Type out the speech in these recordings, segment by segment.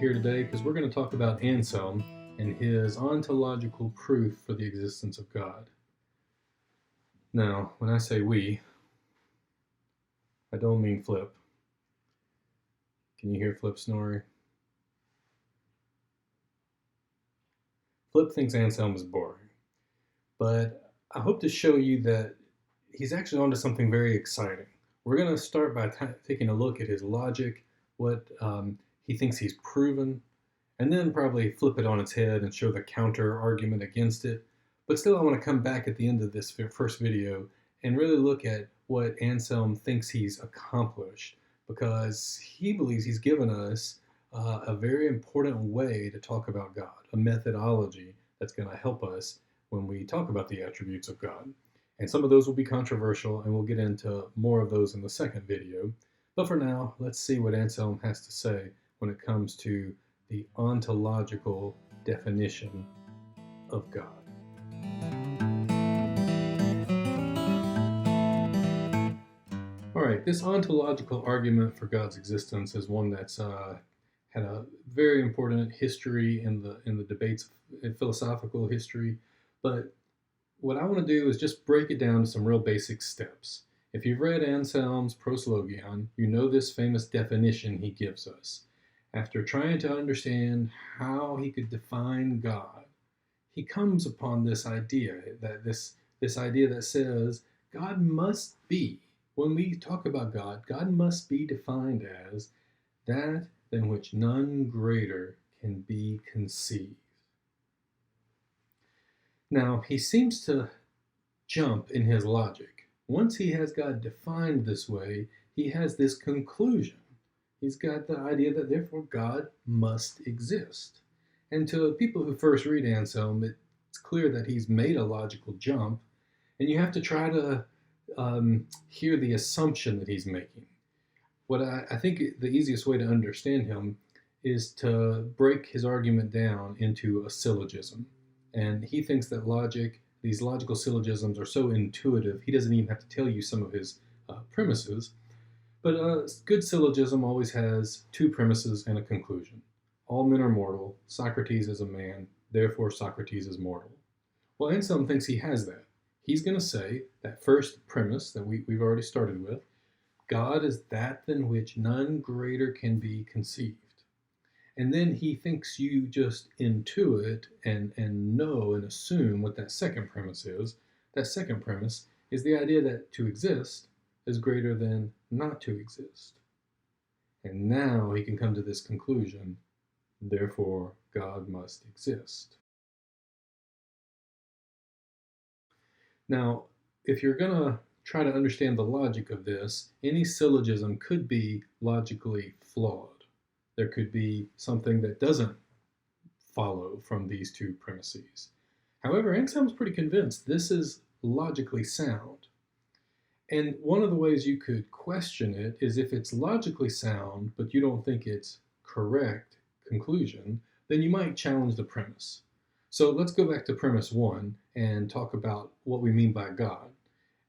here today because we're going to talk about Anselm and his ontological proof for the existence of God. Now, when I say we, I don't mean Flip. Can you hear Flip snoring? Flip thinks Anselm is boring, but I hope to show you that he's actually onto something very exciting. We're going to start by taking a look at his logic, what he thinks he's proven, and then probably flip it on its head and show the counter argument against it. But still, I want to come back at the end of this first video and really look at what Anselm thinks he's accomplished, because he believes he's given us a very important way to talk about God, a methodology that's going to help us when we talk about the attributes of God. And some of those will be controversial, and we'll get into more of those in the second video. But for now, let's see what Anselm has to say when it comes to the ontological definition of God. All right, this ontological argument for God's existence is one that's had a very important history in the debates in philosophical history. But what I want to do is just break it down to some real basic steps. If you've read Anselm's Proslogion, you know this famous definition he gives us. After trying to understand how he could define God, he comes upon this idea that this idea that says God must be, when we talk about God, God must be defined as that than which none greater can be conceived. Now, he seems to jump in his logic. Once he has God defined this way, he has this conclusion. He's got the idea that therefore God must exist. And to people who first read Anselm, it's clear that he's made a logical jump, and you have to try to hear the assumption that he's making. What I think the easiest way to understand him is to break his argument down into a syllogism. And he thinks that these logical syllogisms are so intuitive, he doesn't even have to tell you some of his premises. But a good syllogism always has two premises and a conclusion. All men are mortal, Socrates is a man, therefore Socrates is mortal. Well, Anselm thinks he has that. He's going to say that first premise that we've already started with, God is that than which none greater can be conceived. And then he thinks you just intuit and know and assume what that second premise is. That second premise is the idea that to exist is greater than not to exist. And now he can come to this conclusion, therefore God must exist. Now, if you're going to try to understand the logic of this, any syllogism could be logically flawed. There could be something that doesn't follow from these two premises. However, Anselm's pretty convinced this is logically sound. And one of the ways you could question it is if it's logically sound, but you don't think it's correct conclusion, then you might challenge the premise. So let's go back to premise one and talk about what we mean by God.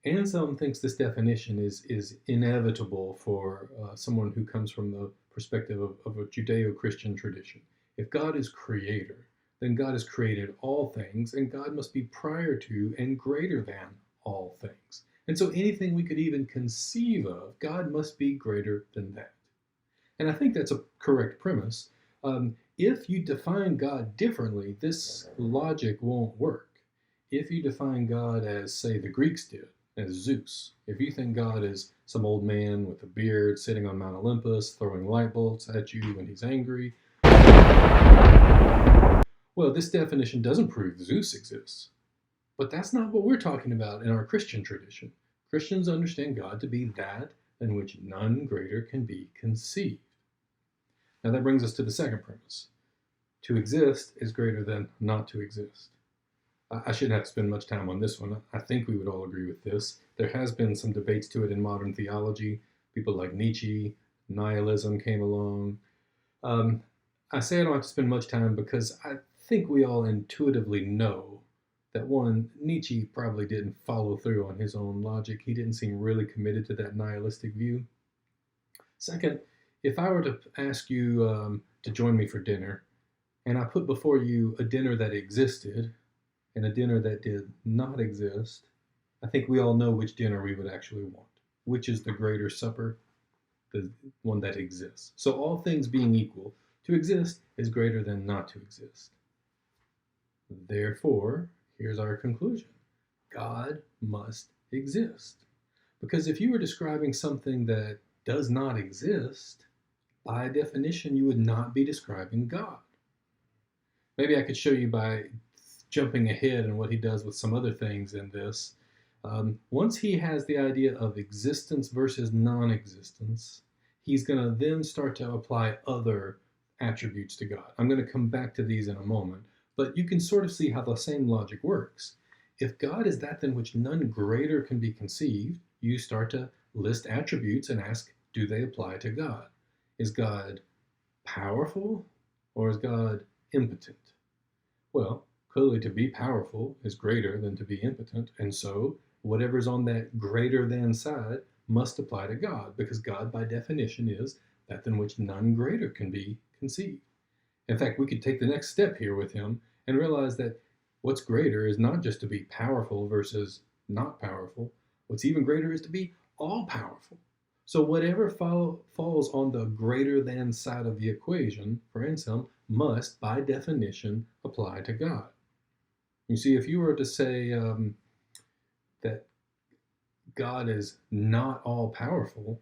Anselm thinks this definition is inevitable for someone who comes from the perspective of a Judeo-Christian tradition. If God is creator, then God has created all things, and God must be prior to and greater than all things. And so anything we could even conceive of, God must be greater than that. And I think that's a correct premise. If you define God differently, this logic won't work. If you define God as, say, the Greeks did, as Zeus, if you think God is some old man with a beard sitting on Mount Olympus throwing light bolts at you when he's angry, well, this definition doesn't prove Zeus exists. But that's not what we're talking about in our Christian tradition. Christians understand God to be that than which none greater can be conceived. Now that brings us to the second premise. To exist is greater than not to exist. I shouldn't have to spend much time on this one. I think we would all agree with this. There has been some debates to it in modern theology. People like Nietzsche, nihilism came along. I say I don't have to spend much time because I think we all intuitively know that one, Nietzsche probably didn't follow through on his own logic. He didn't seem really committed to that nihilistic view. Second, if I were to ask you to join me for dinner, and I put before you a dinner that existed and a dinner that did not exist, I think we all know which dinner we would actually want. Which is the greater supper? The one that exists. So all things being equal, to exist is greater than not to exist. Therefore, here's our conclusion. God must exist. Because if you were describing something that does not exist, by definition, you would not be describing God. Maybe I could show you by jumping ahead and what he does with some other things in this. Once he has the idea of existence versus non-existence, he's going to then start to apply other attributes to God. I'm going to come back to these in a moment, but you can sort of see how the same logic works. If God is that than which none greater can be conceived, you start to list attributes and ask, do they apply to God? Is God powerful or is God impotent? Well, clearly to be powerful is greater than to be impotent, and so whatever's on that greater than side must apply to God, because God by definition is that than which none greater can be conceived. In fact, we could take the next step here with him and realize that what's greater is not just to be powerful versus not powerful. What's even greater is to be all powerful. So whatever falls on the greater than side of the equation for Anselm must, by definition, apply to God. You see, if you were to say that God is not all powerful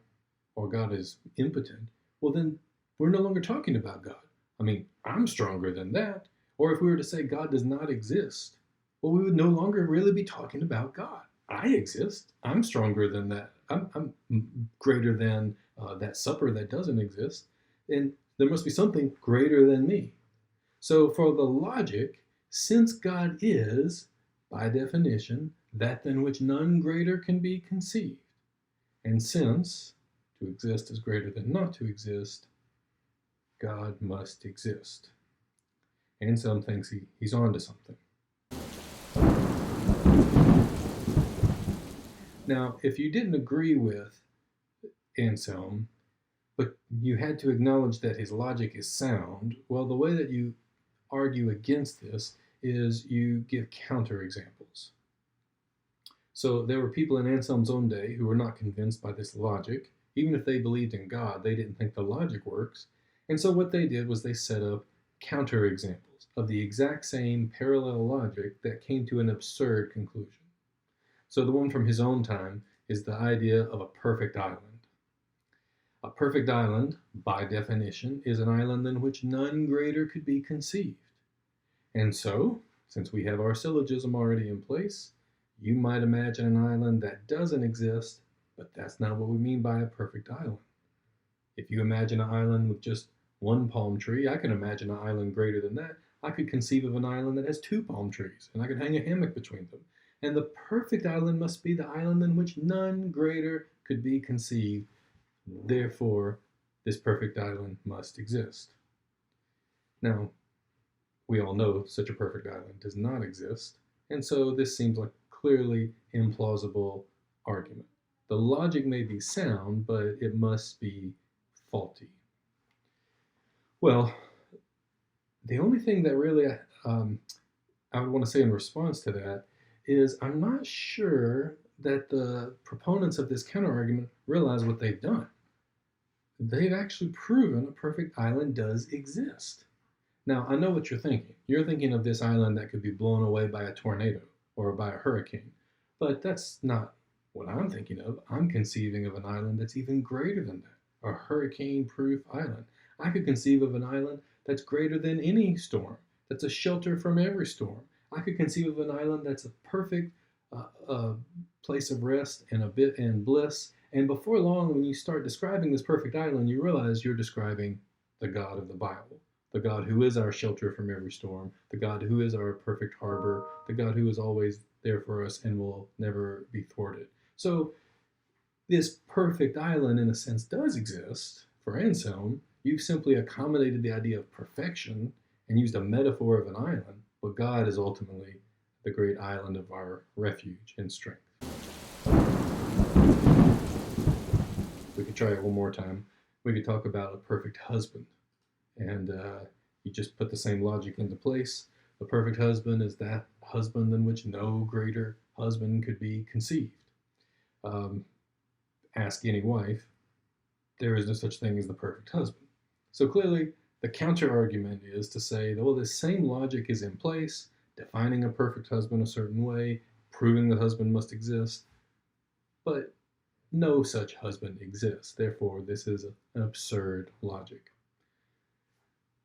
or God is impotent, well, then we're no longer talking about God. I mean, I'm stronger than that. Or if we were to say God does not exist, well, we would no longer really be talking about God. I exist. I'm stronger than that. I'm greater than that supper that doesn't exist. And there must be something greater than me. So for the logic, since God is, by definition, that than which none greater can be conceived, and since to exist is greater than not to exist, God must exist. Anselm thinks he's on to something. Now, if you didn't agree with Anselm, but you had to acknowledge that his logic is sound, well, the way that you argue against this is you give counterexamples. So there were people in Anselm's own day who were not convinced by this logic. Even if they believed in God, they didn't think the logic works. And so what they did was they set up counterexamples of the exact same parallel logic that came to an absurd conclusion. So the one from his own time is the idea of a perfect island. A perfect island, by definition, is an island in which none greater could be conceived. And so, since we have our syllogism already in place, you might imagine an island that doesn't exist, but that's not what we mean by a perfect island. If you imagine an island with just one palm tree, I can imagine an island greater than that. I could conceive of an island that has 2 palm trees, and I could hang a hammock between them. And the perfect island must be the island in which none greater could be conceived. Therefore, this perfect island must exist. Now, we all know such a perfect island does not exist, and so this seems like a clearly implausible argument. The logic may be sound, but it must be faulty. Well, the only thing that really I would want to say in response to that is I'm not sure that the proponents of this counterargument realize what they've done. They've actually proven a perfect island does exist. Now, I know what you're thinking. You're thinking of this island that could be blown away by a tornado or by a hurricane, but that's not what I'm thinking of. I'm conceiving of an island that's even greater than that, a hurricane-proof island. I could conceive of an island that's greater than any storm, that's a shelter from every storm. I could conceive of an island that's a perfect place of rest and bliss. And before long, when you start describing this perfect island, you realize you're describing the God of the Bible, the God who is our shelter from every storm, the God who is our perfect harbor, the God who is always there for us and will never be thwarted. So this perfect island, in a sense, does exist for Anselm. You've simply accommodated the idea of perfection and used a metaphor of an island, but God is ultimately the great island of our refuge and strength. We could try it one more time. We could talk about a perfect husband. And you just put the same logic into place. A perfect husband is that husband in which no greater husband could be conceived. Um, Ask any wife, there is no such thing as the perfect husband. So clearly, the counter argument is to say, well, this same logic is in place, defining a perfect husband a certain way, proving the husband must exist, but no such husband exists. Therefore, this is an absurd logic.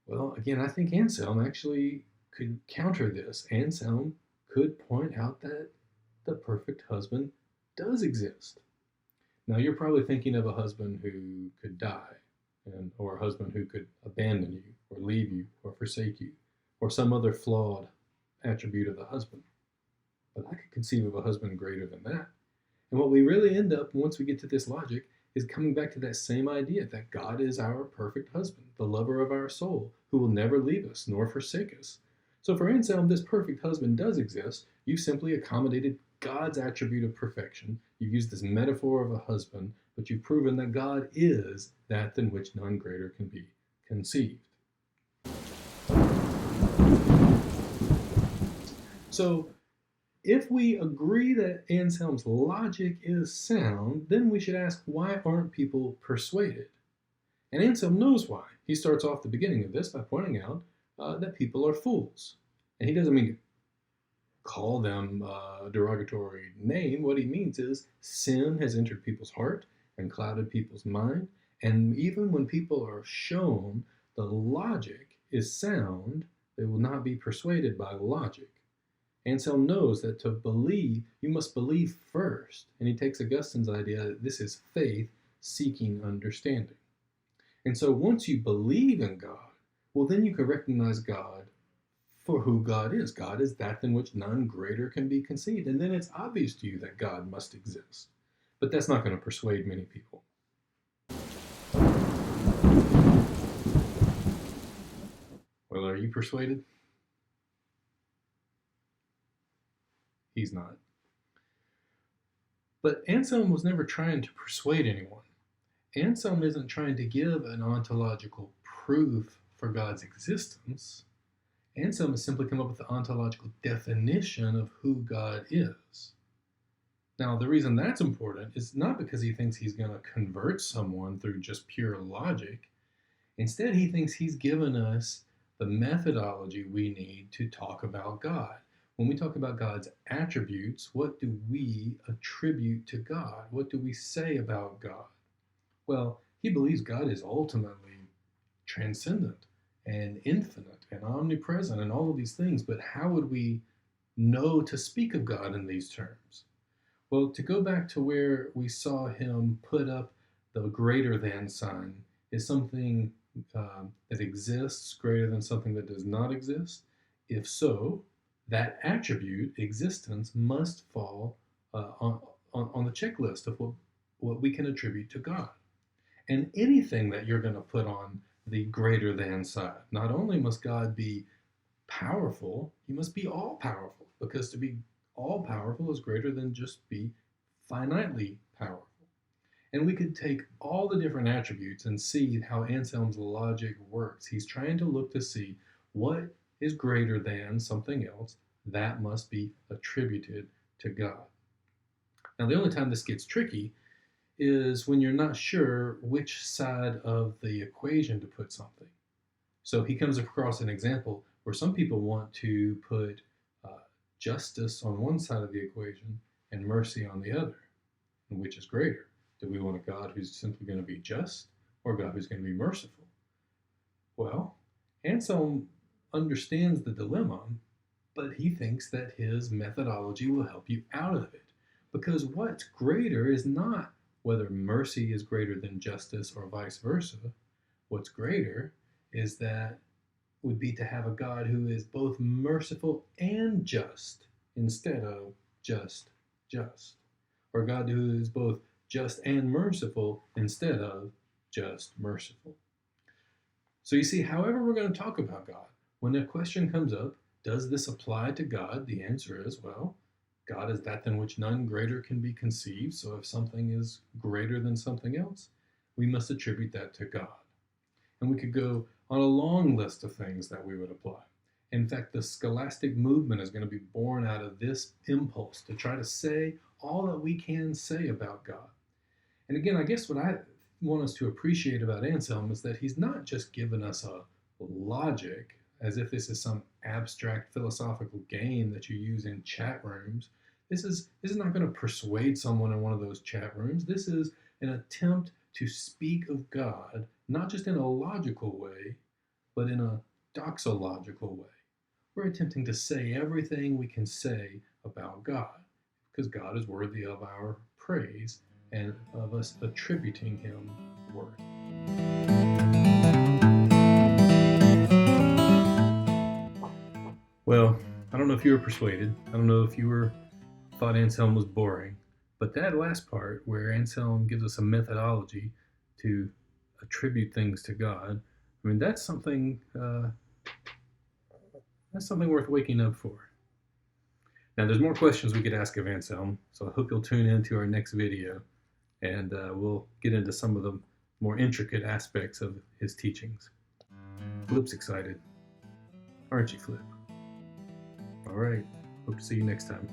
Well, again, I think Anselm actually could counter this. Anselm could point out that the perfect husband does exist. Now, you're probably thinking of a husband who could die, or a husband who could abandon you, or leave you, or forsake you, or some other flawed attribute of the husband. But I could conceive of a husband greater than that. And what we really end up, once we get to this logic, is coming back to that same idea that God is our perfect husband, the lover of our soul, who will never leave us nor forsake us. So for Anselm, this perfect husband does exist. You simply accommodated God's attribute of perfection. You've used this metaphor of a husband, but you've proven that God is that than which none greater can be conceived. So if we agree that Anselm's logic is sound, then we should ask, why aren't people persuaded? And Anselm knows why. He starts off the beginning of this by pointing out that people are fools. And he doesn't mean to call them a derogatory name. What he means is sin has entered people's heart and clouded people's mind. And even when people are shown the logic is sound, they will not be persuaded by logic. Anselm knows that to believe, you must believe first. And he takes Augustine's idea that this is faith seeking understanding. And so once you believe in God, well, then you can recognize God for who God is. God is that than which none greater can be conceived. And then it's obvious to you that God must exist. But that's not going to persuade many people. Well, are you persuaded? He's not. But Anselm was never trying to persuade anyone. Anselm isn't trying to give an ontological proof for God's existence. Anselm has simply come up with the ontological definition of who God is. Now, the reason that's important is not because he thinks he's going to convert someone through just pure logic. Instead, he thinks he's given us the methodology we need to talk about God. When we talk about God's attributes, what do we attribute to God? What do we say about God? Well, he believes God is ultimately transcendent and infinite and omnipresent and all of these things, but how would we know to speak of God in these terms? Well, to go back to where we saw him put up the greater than sign, is something that exists greater than something that does not exist? If so, that attribute, existence, must fall on the checklist of what we can attribute to God. And anything that you're going to put on the greater than side, not only must God be powerful, he must be all powerful, because to be all powerful is greater than just be finitely powerful. And we could take all the different attributes and see how Anselm's logic works. He's trying to look to see what is greater than something else that must be attributed to God. Now, the only time this gets tricky is when you're not sure which side of the equation to put something. So he comes across an example where some people want to put justice on one side of the equation and mercy on the other. And which is greater? Do we want a God who's simply going to be just, or a God who's going to be merciful? Well, Anselm understands the dilemma, but he thinks that his methodology will help you out of it. Because what's greater is not whether mercy is greater than justice or vice versa. What's greater is that would be to have a God who is both merciful and just instead of just. Or a God who is both just and merciful instead of just merciful. So you see, however we're going to talk about God, when a question comes up, does this apply to God? The answer is, well, God is that than which none greater can be conceived. So if something is greater than something else, we must attribute that to God. And we could go on a long list of things that we would apply. In fact, the scholastic movement is going to be born out of this impulse to try to say all that we can say about God. And again, I guess what I want us to appreciate about Anselm is that he's not just given us a logic as if this is some abstract philosophical game that you use in chat rooms. This is not going to persuade someone in one of those chat rooms. This is an attempt to speak of God, not just in a logical way, but in a doxological way. We're attempting to say everything we can say about God, because God is worthy of our praise and of us attributing him worth. Well, I don't know if you were persuaded. I don't know if you thought Anselm was boring, but that last part where Anselm gives us a methodology to attribute things to God, I mean, that's something worth waking up for. Now, there's more questions we could ask of Anselm, so I hope you'll tune in to our next video, and we'll get into some of the more intricate aspects of his teachings. Flip's excited. Aren't you, Flip? All right. Hope to see you next time.